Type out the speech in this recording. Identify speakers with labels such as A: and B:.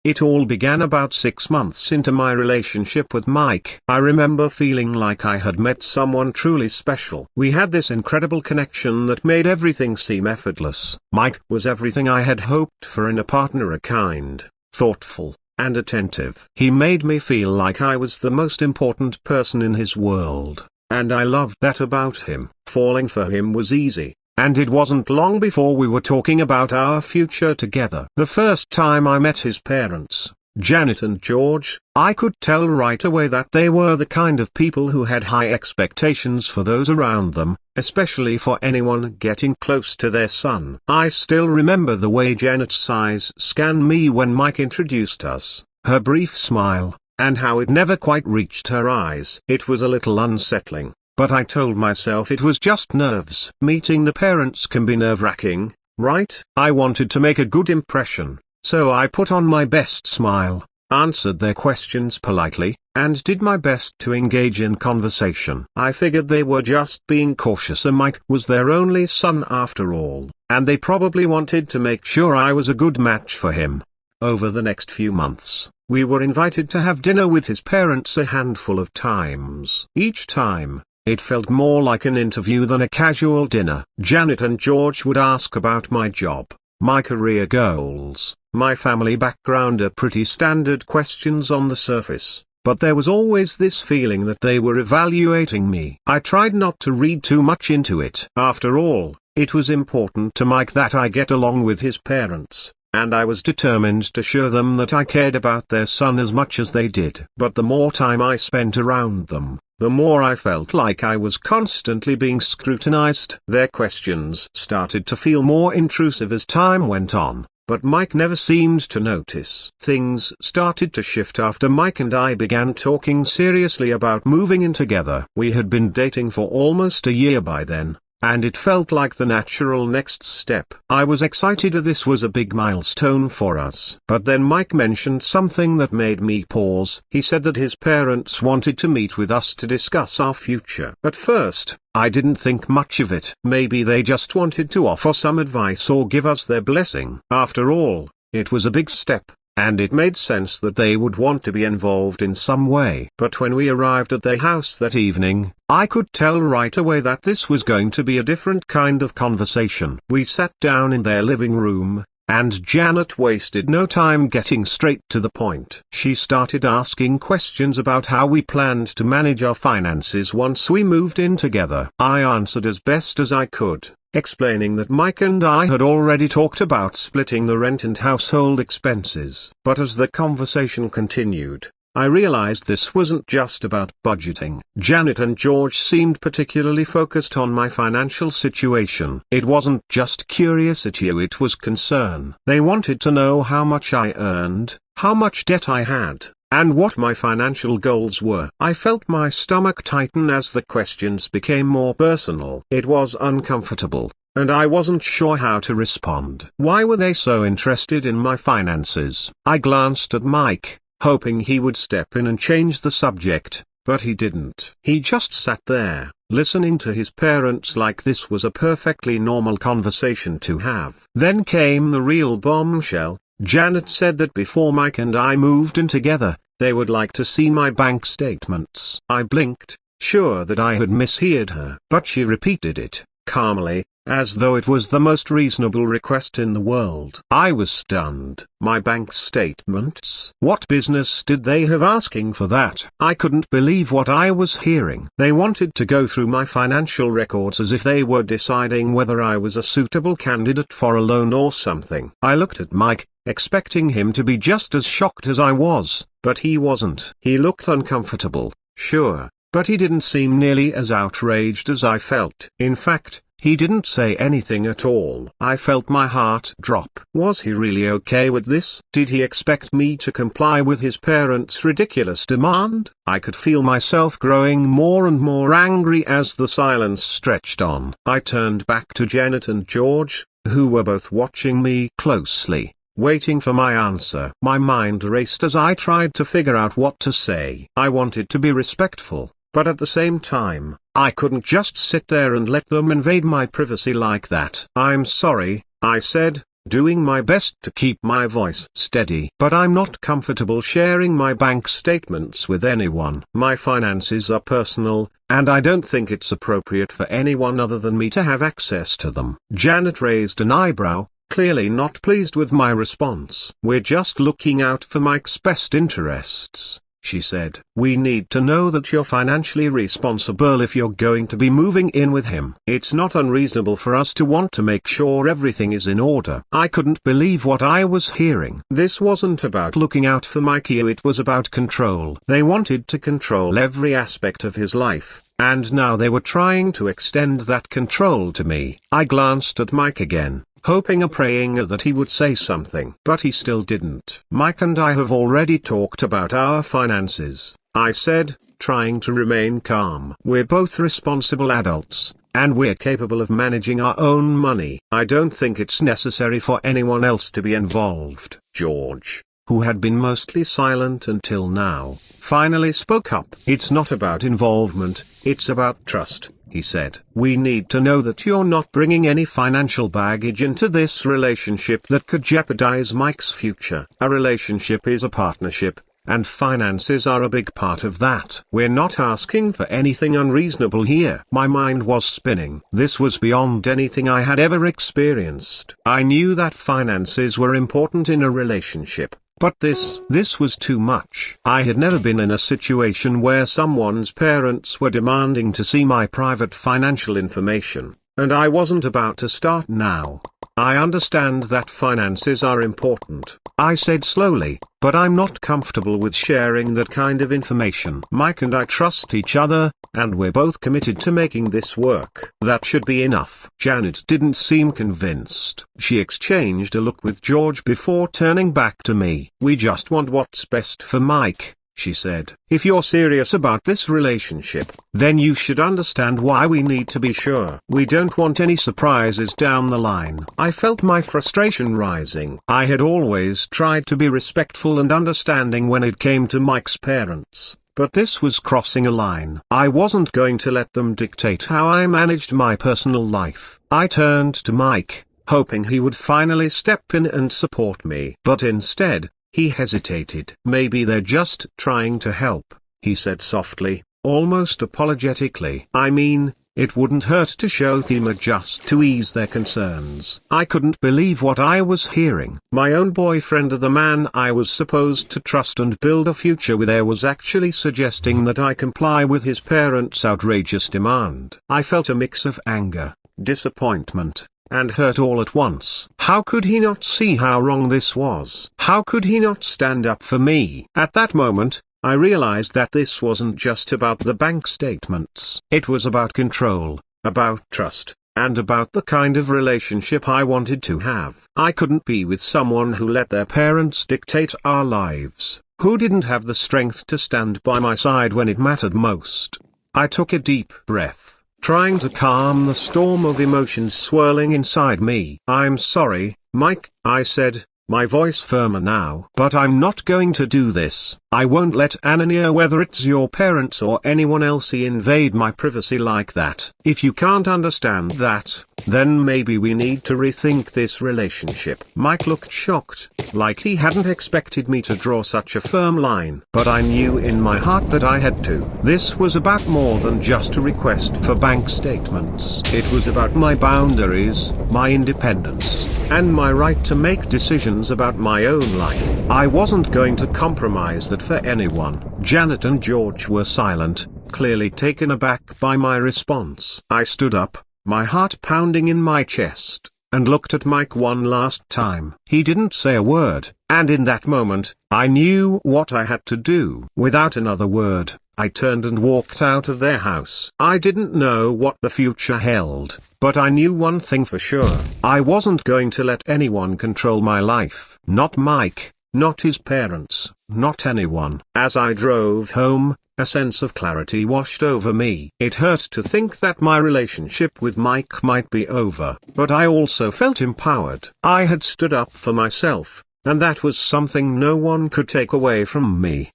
A: It all began about 6 months into my relationship with Mike. I remember feeling like I had met someone truly special. We had this incredible connection that made everything seem effortless. Mike was everything I had hoped for in a partner, a kind, thoughtful, and attentive. He made me feel like I was the most important person in his world, and I loved that about him. Falling for him was easy. And it wasn't long before we were talking about our future together. The first time I met his parents, Janet and George, I could tell right away that they were the kind of people who had high expectations for those around them, especially for anyone getting close to their son. I still remember the way Janet's eyes scanned me when Mike introduced us, her brief smile, and how it never quite reached her eyes. It was a little unsettling. But I told myself it was just nerves. Meeting the parents can be nerve-wracking, right? I wanted to make a good impression, so I put on my best smile, answered their questions politely, and did my best to engage in conversation. I figured they were just being cautious, and Mike was their only son after all, and they probably wanted to make sure I was a good match for him. Over the next few months, we were invited to have dinner with his parents a handful of times. Each time, it felt more like an interview than a casual dinner. Janet and George would ask about my job, my career goals, my family background, pretty standard questions on the surface, but there was always this feeling that they were evaluating me. I tried not to read too much into it. After all, it was important to Mike that I get along with his parents, and I was determined to show them that I cared about their son as much as they did. But the more time I spent around them, the more I felt like I was constantly being scrutinized. Their questions started to feel more intrusive as time went on, but Mike never seemed to notice. Things started to shift after Mike and I began talking seriously about moving in together. We had been dating for almost a year by then, and it felt like the natural next step. I was excited as this was a big milestone for us. But then Mike mentioned something that made me pause. He said that his parents wanted to meet with us to discuss our future. At first, I didn't think much of it. Maybe they just wanted to offer some advice or give us their blessing. After all, it was a big step, and it made sense that they would want to be involved in some way. But when we arrived at their house that evening, I could tell right away that this was going to be a different kind of conversation. We sat down in their living room, and Janet wasted no time getting straight to the point. She started asking questions about how we planned to manage our finances once we moved in together. I answered as best as I could, explaining that Mike and I had already talked about splitting the rent and household expenses. But as the conversation continued, I realized this wasn't just about budgeting. Janet and George seemed particularly focused on my financial situation. It wasn't just curiosity, it was concern. They wanted to know how much I earned, how much debt I had, and what my financial goals were. I felt my stomach tighten as the questions became more personal. It was uncomfortable, and I wasn't sure how to respond. Why were they so interested in my finances? I glanced at Mike, hoping he would step in and change the subject, but he didn't. He just sat there, listening to his parents like this was a perfectly normal conversation to have. Then came the real bombshell. Janet said that before Mike and I moved in together, they would like to see my bank statements. I blinked, sure that I had misheard her. But she repeated it, calmly, as though it was the most reasonable request in the world. I was stunned. My bank statements? What business did they have asking for that? I couldn't believe what I was hearing. They wanted to go through my financial records as if they were deciding whether I was a suitable candidate for a loan or something. I looked at Mike, expecting him to be just as shocked as I was, but he wasn't. He looked uncomfortable, sure, but he didn't seem nearly as outraged as I felt. In fact, he didn't say anything at all. I felt my heart drop. Was he really okay with this? Did he expect me to comply with his parents' ridiculous demand? I could feel myself growing more and more angry as the silence stretched on. I turned back to Janet and George, who were both watching me closely, waiting for my answer. My mind raced as I tried to figure out what to say. I wanted to be respectful, but at the same time, I couldn't just sit there and let them invade my privacy like that. "I'm sorry," I said, doing my best to keep my voice steady. But I'm not comfortable sharing my bank statements with anyone. My finances are personal, and I don't think it's appropriate for anyone other than me to have access to them. Janet raised an eyebrow, clearly not pleased with my response. We're just looking out for Mike's best interests, she said. We need to know that you're financially responsible if you're going to be moving in with him. It's not unreasonable for us to want to make sure everything is in order. I couldn't believe what I was hearing. This wasn't about looking out for Mikey, it was about control. They wanted to control every aspect of his life, and now they were trying to extend that control to me. I glanced at Mike again, hoping and praying that he would say something. But he still didn't. Mike and I have already talked about our finances, I said, trying to remain calm. We're both responsible adults, and we're capable of managing our own money. I don't think it's necessary for anyone else to be involved. George, who had been mostly silent until now, finally spoke up. It's not about involvement, it's about trust, he said. We need to know that you're not bringing any financial baggage into this relationship that could jeopardize Mike's future. A relationship is a partnership, and finances are a big part of that. We're not asking for anything unreasonable here. My mind was spinning. This was beyond anything I had ever experienced. I knew that finances were important in a relationship, but this was too much. I had never been in a situation where someone's parents were demanding to see my private financial information, and I wasn't about to start now. I understand that finances are important, I said slowly, but I'm not comfortable with sharing that kind of information. Mike and I trust each other, and we're both committed to making this work. That should be enough. Janet didn't seem convinced. She exchanged a look with George before turning back to me. We just want what's best for Mike, she said. If you're serious about this relationship, then you should understand why we need to be sure. We don't want any surprises down the line. I felt my frustration rising. I had always tried to be respectful and understanding when it came to Mike's parents, but this was crossing a line. I wasn't going to let them dictate how I managed my personal life. I turned to Mike, hoping he would finally step in and support me. But instead, he hesitated. Maybe they're just trying to help, he said softly, almost apologetically. I mean, it wouldn't hurt to show them just to ease their concerns. I couldn't believe what I was hearing. My own boyfriend, the man I was supposed to trust and build a future with, was actually suggesting that I comply with his parents' outrageous demand. I felt a mix of anger, disappointment, and hurt all at once. How could he not see how wrong this was? How could he not stand up for me? At that moment, I realized that this wasn't just about the bank statements. It was about control, about trust, and about the kind of relationship I wanted to have. I couldn't be with someone who let their parents dictate our lives, who didn't have the strength to stand by my side when it mattered most. I took a deep breath, trying to calm the storm of emotions swirling inside me. I'm sorry, Mike, I said, my voice firmer now. But I'm not going to do this. I won't let Anania, whether it's your parents or anyone else, invade my privacy like that. If you can't understand that, then maybe we need to rethink this relationship. Mike looked shocked, like he hadn't expected me to draw such a firm line. But I knew in my heart that I had to. This was about more than just a request for bank statements. It was about my boundaries, my independence, and my right to make decisions about my own life. I wasn't going to compromise that for anyone. Janet and George were silent, clearly taken aback by my response. I stood up, my heart pounding in my chest, and looked at Mike one last time. He didn't say a word, and in that moment, I knew what I had to do. Without another word, I turned and walked out of their house. I didn't know what the future held, but I knew one thing for sure. I wasn't going to let anyone control my life. Not Mike, not his parents, not anyone. As I drove home, a sense of clarity washed over me. It hurt to think that my relationship with Mike might be over, but I also felt empowered. I had stood up for myself, and that was something no one could take away from me.